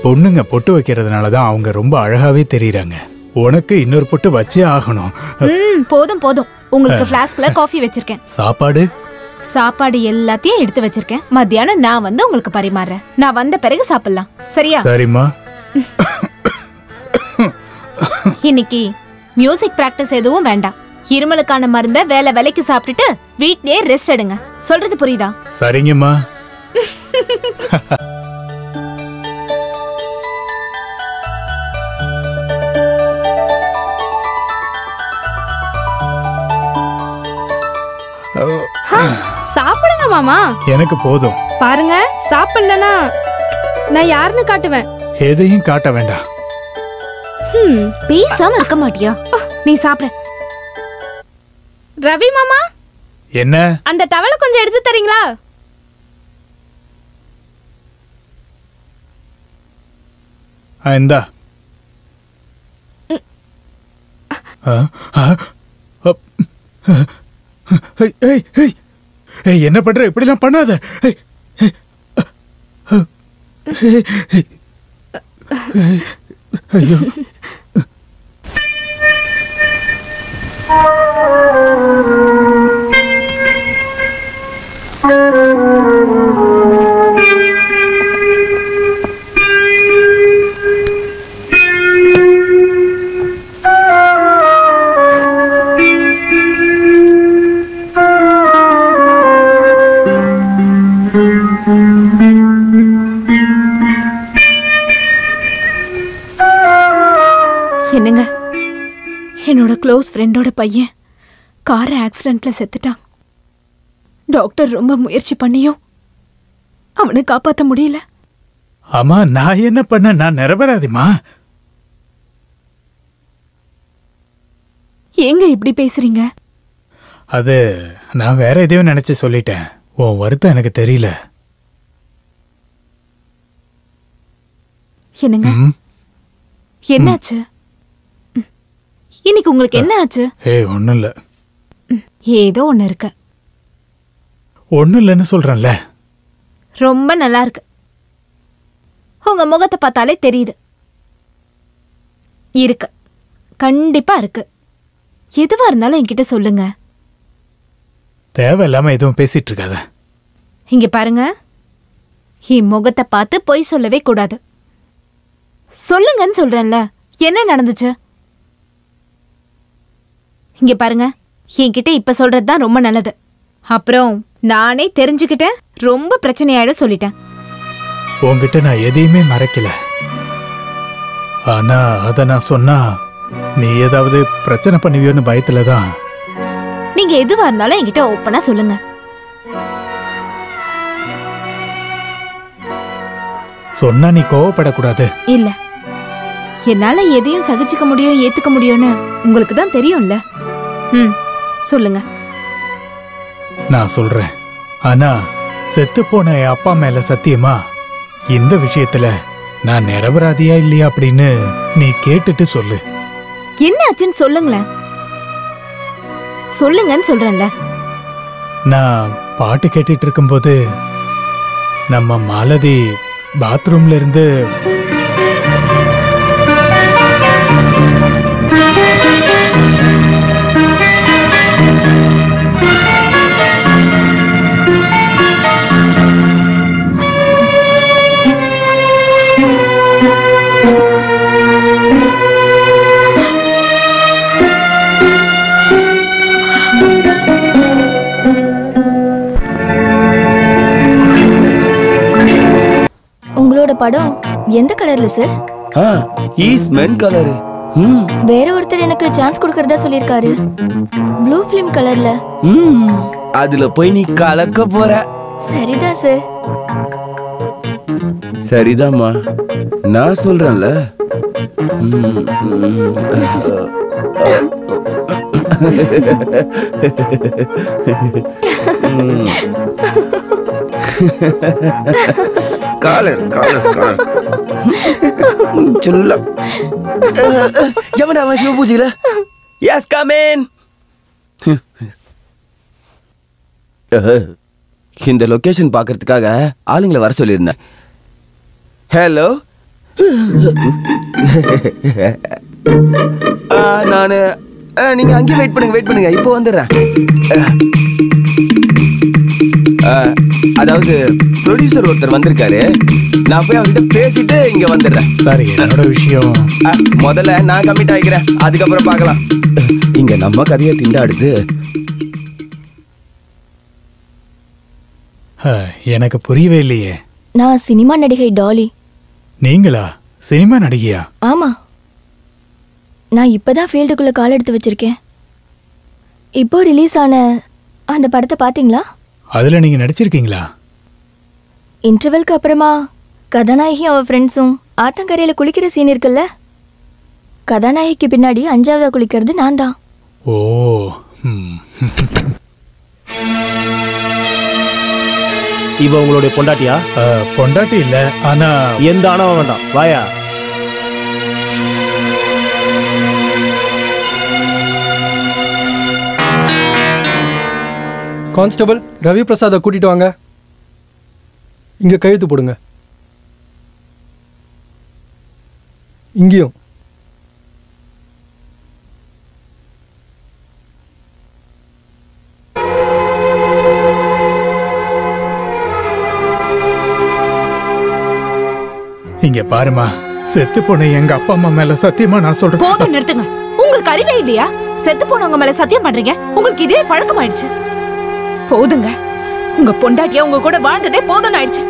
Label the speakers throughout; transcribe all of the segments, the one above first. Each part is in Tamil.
Speaker 1: பொண்ணுங்க பொட்டு வைக்கிறதுனால தான் அவங்க ரொம்ப அழகாவே தெரியுறாங்க. உனக்கு இன்னொரு பொட்டு வச்சே ஆகணும்.
Speaker 2: போதும் போதும். உங்களுக்கு ஃப்ளாஸ்க்ல காஃபி வச்சிருக்கேன். சாப்பாடு எல்லாத்தையும் எடுத்து வச்சிருக்கேன். மத்தியானம் நான் வந்து உங்களுக்கு பரிமாறேன். நான் வந்த பிறகு சாப்பிடலாம். சரியா?
Speaker 1: சரிம்மா.
Speaker 2: இன்னைக்கு மியூசிக் பிராக்டிஸ் எதுவும் வேண்டாம். இருமலுக்கான மருந்த வேலைக்கு சாப்பிட்டுட்டு வீட்லயே ரெஸ்ட் எடுங்க. சொல்றது புரியுதா?
Speaker 1: சரிங்கம்மா.
Speaker 3: சாப்பிடுங்க மாமா.
Speaker 1: எனக்கு போதும்.
Speaker 3: பாருங்க, சாப்பிடலனா நான் யாருன்னு காட்டுவேன்.
Speaker 1: எதையும் காட்ட வேண்டாம்.
Speaker 2: பேசாம இருக்க மாட்டியா? நீ சாப்பிட.
Speaker 3: ரவி மாமா,
Speaker 1: என்ன?
Speaker 3: அந்த டவலை கொஞ்சம் எடுத்து தரீங்களா?
Speaker 1: இந்தா. என்ன பண்ற? இப்படிலாம் பண்ணாத. ஐயோ.
Speaker 2: என்னங்க, என்னோட க்ளோஸ் ஃப்ரெண்டோட பையன் கார் ஆக்சிடென்ட்ல செத்துட்டான். டாக்டர் ரொம்ப முயற்சி பண்ணியும் அவனை காப்பாற்ற முடியல.
Speaker 1: ஆமா, நான் என்ன பண்ண? நான் நிரபராதிமா.
Speaker 2: ஏங்க இப்படி பேசுறீங்க?
Speaker 1: அது நான் வேற எதையோ நினைச்சு சொல்லிட்டேன். உன் வருத்தம் எனக்கு தெரியல.
Speaker 2: என்னங்க, என்னாச்சு? இன்னைக்கு உங்களுக்கு என்ன ஆச்சு?
Speaker 1: ஒண்ணும் இல்ல.
Speaker 2: ஏதோ ஒண்ணு இருக்கு.
Speaker 1: ஒண்ணும் இல்லைன்னு சொல்றேன்ல.
Speaker 2: ரொம்ப நல்லா இருக்கு. உங்க முகத்தை பார்த்தாலே தெரியுது. இருக்கு, கண்டிப்பா இருக்கு. எதுவா இருந்தாலும் என்கிட்ட சொல்லுங்க.
Speaker 1: தேவையில்லாம எதுவும் பேசிட்டு இருக்காத.
Speaker 2: இங்க பாருங்க, என் முகத்தை பார்த்து பொய் சொல்லவே கூடாது. சொல்லுங்கன்னு சொல்றேன்ல. என்ன நடந்துச்சு? இங்க பாருங்க, என்கிட்ட இப்ப சொல்றதுதான் ரொம்ப நல்லது. அப்புறம் நானே தெரிஞ்சுக்கிட்டேன், ரொம்ப பிரச்சனையாயிடும் சொல்லிட்டேன்.
Speaker 1: உன்கிட்ட நான் எதையுமே மறைக்கல. ஆனா அத நான் சொன்னா நீ ஏதாவது பிரச்சனை பண்ணுவியோன்னு பயத்துலதான்.
Speaker 2: நீங்க எதுவா இருந்தாலும் என்கிட்ட ஓப்பனா சொல்லுங்க.
Speaker 1: சொன்னா நீ கோவப்படக்கூடாது.
Speaker 2: இல்ல, என்னால எதையும் சகிச்சுக்க முடியும், ஏத்துக்க முடியும்னு உங்களுக்கு தான் தெரியும்ல. சொல்லுங்க.
Speaker 1: நான் சொல்றேன். ஆனா செத்து போன என் அப்பா மேல சத்தியமா இந்த விஷயத்துல நான் நிரபராதியா இல்லையா அப்படின்னு நீ கேட்டுட்டு சொல்லு.
Speaker 2: என்ன ஆச்சுன்னு சொல்லுங்களேன். சொல்லுங்கன்னு சொல்றேன்ல.
Speaker 1: நான் பாட்டு கேட்டுட்டு இருக்கும்போது நம்ம மாலதி பாத்ரூம்ல இருந்து
Speaker 4: படம் எந்த கலர்ல சார்?
Speaker 5: Is men colour.
Speaker 4: வேற ஒருத்தர் எனக்கு சான்ஸ் கொடுக்கறதா சொல்லிருக்காரு. ப்ளூ ஃபிலிம் கலர்ல.
Speaker 5: அதுல போய் நீ கலக்க போற.
Speaker 4: சரிதா சார்.
Speaker 5: சரிதாம்மா, நான் சொல்றேன்ல. காலர் காலர் காலர் சொல்ல எவனா சிவ பூஜையில? Yes come in. இந்த லொகேஷன் பார்க்கறதுக்காக ஆளுங்களை வர சொல்லியிருந்தேன். ஹலோ, நானு நீங்க அங்கேயே வெயிட் பண்ணுங்க இப்போ வந்துடுறேன். அதாவது ப்ரொடியூசர் ஒருத்தர் வந்திருக்காரு, நான் போய் அவர்கிட்ட பேசிட்டு இங்க வந்துடுறேன்.
Speaker 1: சரி, என்னோட விஷயம்
Speaker 5: முதல்ல நான் கமிட் ஆகிக்கிறேன், அதுக்கப்புறம் பார்க்கலாம். இங்க நம்ம கதையை திண்டாடுது.
Speaker 1: எனக்கு புரியவே இல்லையே.
Speaker 4: நான் சினிமா நடிகை டாலி.
Speaker 1: நீங்களா சினிமா நடிகையா?
Speaker 4: ஆமா, நான் இப்பதான் ஃபீல்டுக்குள்ள கால் எடுத்து வச்சிருக்கேன். இப்போ ரிலீஸ் ஆன அந்த படத்தை பாத்தீங்களா?
Speaker 1: அதுல நீங்க நடிச்சிருக்கீங்களா?
Speaker 4: இன்டர்வெல்க்கு அப்புறமா கதாநாயகி அவ ஃப்ரெண்ட்ஸும் ஆத்தங்கரையில குளிக்கிற சீன் இருக்குல்ல, கதாநாயகிக்கு பின்னாடி 5ஆவதா குளிக்கிறது நான் தான்.
Speaker 1: ஓ.
Speaker 6: இவ உங்களுடைய பொண்டாட்டியா?
Speaker 1: பொண்டாட்டி இல்ல, ஆனா
Speaker 6: எந்த ஆணவம் வேண்டாம், வாயா.
Speaker 7: கான்ஸ்டபிள் ரவி பிரசாதை கூட்டிட்டு வாங்க. இங்க கையெழுத்து போடுங்க. இங்கேயும்.
Speaker 1: இங்க பாருமா, செத்து போன எங்க அப்பா அம்மா மேல சத்தியமா நான் சொல்றேன்.
Speaker 2: போதும், நிறுத்துங்க. உங்களுக்கு அறிவே இல்லையா? செத்து போனவங்க மேல சத்தியம் பண்றீங்க. உங்களுக்கு இதே பழக்கம் ஆயிடுச்சு. போதுங்க. உங்க பொண்டாட்டியா உங்க கூட வாழ்ந்ததே போதும் ஆயிடுச்சு.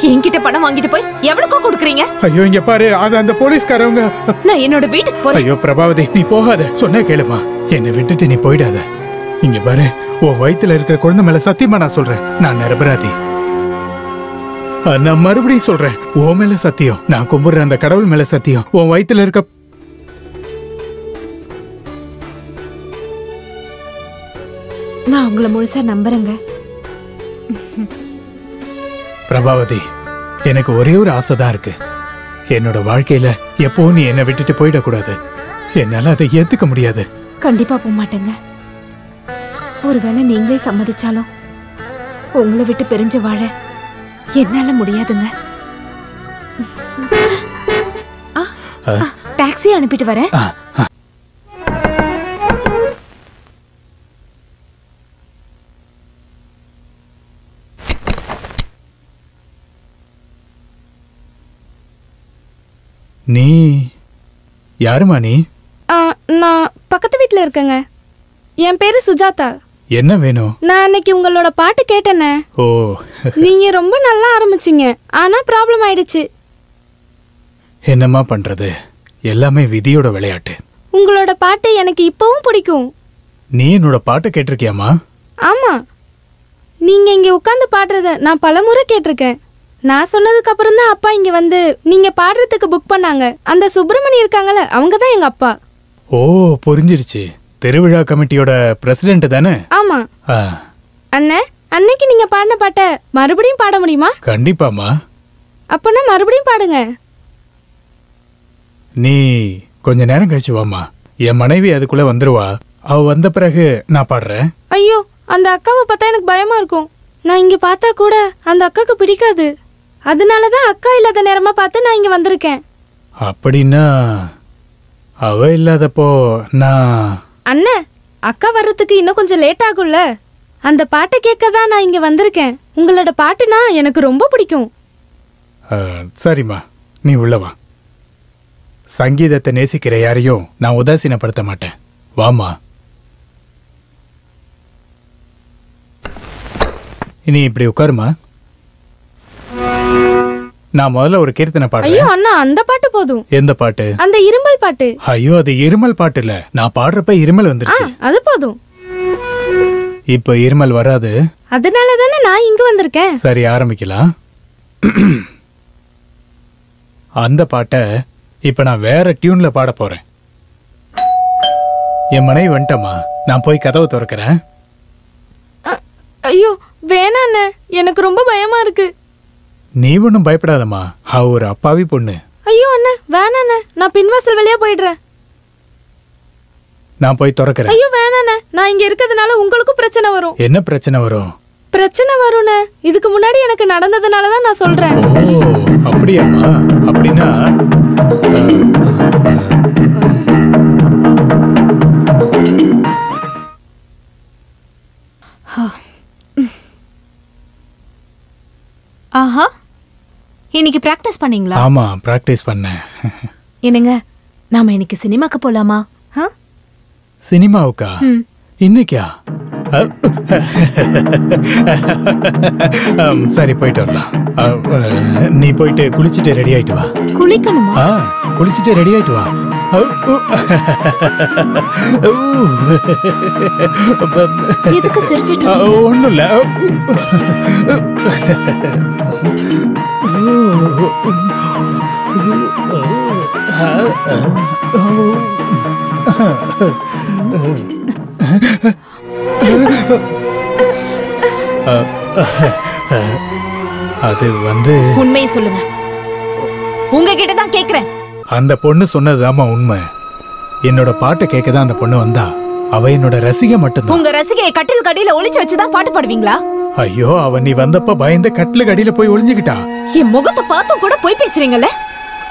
Speaker 2: என்கிட்ட பணம் வாங்கிட்டு போய் எவ்வளவுக்கோ கொடுக்குறீங்க?
Speaker 1: ஐயோ, இங்க பாரு, அது அந்த போலீஸ்காரவங்க.
Speaker 2: நான் என்னோட வீட்டுக்கு போறேன்.
Speaker 1: ஐயோ பிரபாவதி, நீ போகாத, சொன்ன கேளுமா. என்னை விட்டுட்டு நீ போயிடாத. இங்க பாரு, உன் வயித்துல இருக்கிற குழந்தை மேல சத்தியமா நான் சொல்றேன், நான் நிரபராதி. நான் மறுபடியும் சொல்றேன், உன் மேல சத்தியம், நான் கும்பிடுற அந்த கடவுள் மேல சத்தியம், உன் வயித்துல இருக்க.
Speaker 2: நான் உங்களை முழுசா நம்புறேங்க.
Speaker 1: பிரபாவதி, எனக்கு ஒரே ஒரு ஆசை தான் இருக்கு. என்னோட வாழ்க்கையில எப்பவும் நீ என்னை விட்டுட்டு போயிடக்கூடாது. என்னால அதை ஏத்துக்க முடியாது.
Speaker 2: கண்டிப்பா போக மாட்டேங்க. ஒருவேளை நீங்களே சம்மதிச்சாலும் உங்களை விட்டு பிரிஞ்சு வாழ என்னால முடியாதுங்க. டாக்ஸி அனுப்பிட்டு வரேன்.
Speaker 1: நீ யாருமா? நீ?
Speaker 3: நான் பக்கத்து வீட்டுல இருக்கேங்க. என் பேரு சுஜாதா.
Speaker 1: என்ன வேணும்?
Speaker 3: நான் அன்னைக்கு உங்களோட பாட்டு கேட்டேனே.
Speaker 1: ஓ.
Speaker 3: நீங்க ரொம்ப நல்லா ஆரம்பிச்சீங்க, ஆனா ப்ராப்ளம் ஆயிடுச்சு.
Speaker 1: என்னம்மா பண்றது, எல்லாமே விதியோட விளையாட்டு.
Speaker 3: உங்களோட பாட்டு எனக்கு இப்பவும் பிடிக்கும்.
Speaker 1: நீ என்னோட பாட்டு கேட்டிருக்கியாமா?
Speaker 3: ஆமா, நீங்க இங்க உட்கார்ந்து பாடுறத நான் பலமுறை கேட்டிருக்கேன். நான் சொன்னதுக்கு அப்புறம் தான் அப்பா இங்க வந்து நீங்க பாடுறதுக்கு புக் பண்ணாங்க. அந்த சுப்பிரமணி இருக்காங்கல்ல, அவங்க தான் எங்க அப்பா.
Speaker 1: ஓ, புரிஞ்சிருச்சு. திருவிழா கமிட்டியோட பிரசிடென்ட் தானே?
Speaker 3: ஆமா. அண்ணே, அன்னைக்கு நீங்க பாடின பாட்ட மறுபடியும் பாட முடியுமா?
Speaker 1: கண்டிப்பாமா.
Speaker 3: அப்பனா மறுபடியும் பாடுங்க.
Speaker 1: நீ கொஞ்ச நேரம் கழிச்சு வாமா, என் மனைவி அதுக்குள்ள வந்துருவா. அவ வந்த பிறகு நான் பாடுறேன்.
Speaker 3: ஐயோ, அந்த அக்காவை பார்த்தா எனக்கு பயமா இருக்கும். நான் இங்க பார்த்தா கூட அந்த அக்காக்கு பிடிக்காது. அதனாலதான் அக்கா இல்லாத நேரமா பார்த்து நான் இங்க வந்திருக்கேன்.
Speaker 1: அப்படின்னா அவ இல்லாதப்போ நான்...
Speaker 3: அண்ணே, அக்கா வர்றதுக்கு இன்னும் கொஞ்சம் லேட் ஆகும்ல. அந்த பாட்டை கேட்க தான் நான் இங்க வந்திருக்கேன். உங்களோட பாட்டுனா எனக்கு ரொம்ப பிடிக்கும்.
Speaker 1: சரிம்மா, நீ உள்ளவா. சங்கீதத்தை நேசிக்கிற யாரையும் நான் உதாசீனப்படுத்த மாட்டேன். வாமா. இனி இப்படி உட்காருமா. நான் முதல்ல ஒரு கீர்த்தனை பாடுறேன்.
Speaker 3: ஐயோ அண்ணா, அந்த பாட்டு போதும்.
Speaker 1: எந்த பாட்டு?
Speaker 3: அந்த இருமல் பாட்டு.
Speaker 1: ஐயோ, அது இருமல் பாட்டு இல்ல. நான் பாடுறப்ப இருமல் வந்துருச்சு.
Speaker 3: அது போதும்.
Speaker 1: இப்ப இருமல் வராது.
Speaker 3: அதனால தானே நான் இங்க வந்திருக்கேன்.
Speaker 1: சரி, ஆரம்பிக்கலாம். அந்த பாட்டை இப்ப நான் வேற டியூன்ல பாட போறேன். என் மனைவி வந்துட்டமா, நான் போய் கதவை திறக்கிறேன்.
Speaker 3: ஐயோ வேணாண்ணே, எனக்கு ரொம்ப பயமா இருக்கு.
Speaker 1: நீ ஒன்னும் பயப்படாதம்மா, அவ ஒரு அப்பாவி பொண்ணு.
Speaker 3: ஐயோ அண்ணே, வேணாண்ணே, நான் பின்வாசல் வழியா போயிடுறேன்.
Speaker 1: நான் போய் திறக்கிறேன்.
Speaker 3: ஐயோ வேணாண்ணே, நான் இங்க இருக்கிறதுனால உங்களுக்கும் பிரச்சனை வரும்.
Speaker 1: என்ன பிரச்சனை வரும்?
Speaker 3: பிரச்சனை வரும்னு இதுக்கு முன்னாடி எனக்கு நடந்ததுனால தான் நான் சொல்றேன்.
Speaker 1: ஓ அப்படியாம்மா? அப்படின்னா
Speaker 2: ஆஹா, இன்னைக்கு பிராக்டிஸ் பண்ணீங்களா?
Speaker 1: ஆமா, பிராக்டிஸ் பண்ணேன்.
Speaker 2: என்னங்க, நாம இன்னைக்கு சினிமாக்கு போலாமா?
Speaker 1: சினிமாவுக்கா? இன்னைக்கா? சரி, போயிட்டு வரலாம். நீ போயிட்டு குளிச்சுட்டு ரெடி ஆயிட்டு வா.
Speaker 2: குளிக்கணுமா?
Speaker 1: குளிச்சுட்டு ரெடி ஆயிட்டு வா.
Speaker 2: எதுக்கு சிரிச்சிட்டு?
Speaker 1: ஒண்ணும் இல்ல. அது வந்து
Speaker 2: உண்மையை சொல்லுங்க. உங்ககிட்ட தான் கேக்குறேன்.
Speaker 1: அந்த பொண்ணு சொன்னதுதாம்மா உண்மை. என்னோட பாட்டை கேட்கதான் அந்த பொண்ணு வந்தா. அவ என்னோட ரசிகை மட்டும்தான்.
Speaker 2: உங்க ரசிகையை கட்டில் கடியில ஒளிச்சு வச்சுதான் பாட்டு பாடுவீங்களா?
Speaker 1: ஐயோ, அவ நீ வந்தப்ப பயந்த கட்டில் கடியில போய் ஒளிஞ்சுக்கிட்டா.
Speaker 2: என் முகத்தை பார்த்தும் கூட போய் பேசுறீங்கல்ல?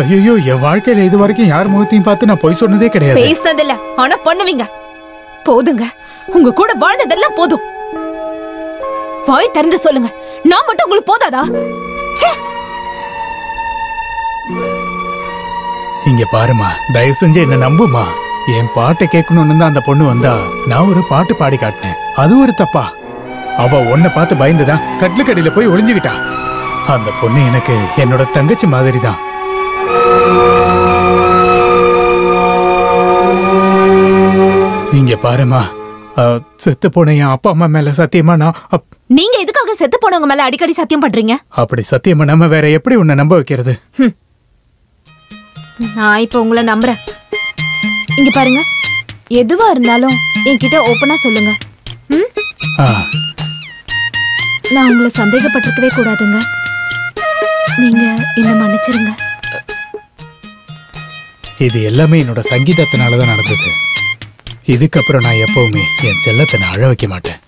Speaker 1: ஐயோ, என் வாழ்க்கையில இது வரைக்கும் யார் முகத்தையும் பார்த்து நான் போய் சொன்னதே கிடையாது.
Speaker 2: பேசுனதில்ல, ஆனா பண்ணுவீங்க. போதுங்க, உங்க கூட வாழ்ந்ததெல்லாம் போதும். வாய் திறந்து சொல்லுங்க, நான் மட்டும் உங்களுக்கு போதாதா?
Speaker 1: இங்க பாருமா, தயவு செஞ்சு என்ன நம்புமா. என் பாட்டை கேட்கணும்னு தான் அந்த பொண்ணு வந்தா. நான் ஒரு பாட்டு பாடி காட்டினேன். அது ஒரு தப்பா? அவ உன்னை பார்த்து பயந்துதான் கட்டிலுக்கடியில போய் ஒளிஞ்சுக்கிட்டா. அந்த பொண்ணு எனக்கு என்னோட தங்கச்சி மாதிரி தான். இங்க பாருமா, செத்து போன என் அப்பா அம்மா மேல சத்தியமா நான்
Speaker 2: நீங்க எதுக்காக செத்து போனவங்க மேல அடிக்கடி சத்தியம் பண்றீங்க?
Speaker 1: அப்படி சத்தியம் பண்ணாம வேற எப்படி உன்னை நம்ப வைக்கிறது?
Speaker 2: நான் இப்ப உங்களை நம்புறேன். இங்க பாருங்க, எதுவா இருந்தாலும் என்கிட்ட ஓப்பனா சொல்லுங்க. நான் உங்களை சந்தேகப்பட்டிருக்கவே கூடாதுங்க. நீங்க என்ன மன்னிச்சிருங்க.
Speaker 1: இது எல்லாமே என்னோட சங்கீதத்தினாலதான் நடந்தது. இதுக்கப்புறம் நான் எப்பவுமே என் செல்லத்தை நான் அழ வைக்க மாட்டேன்.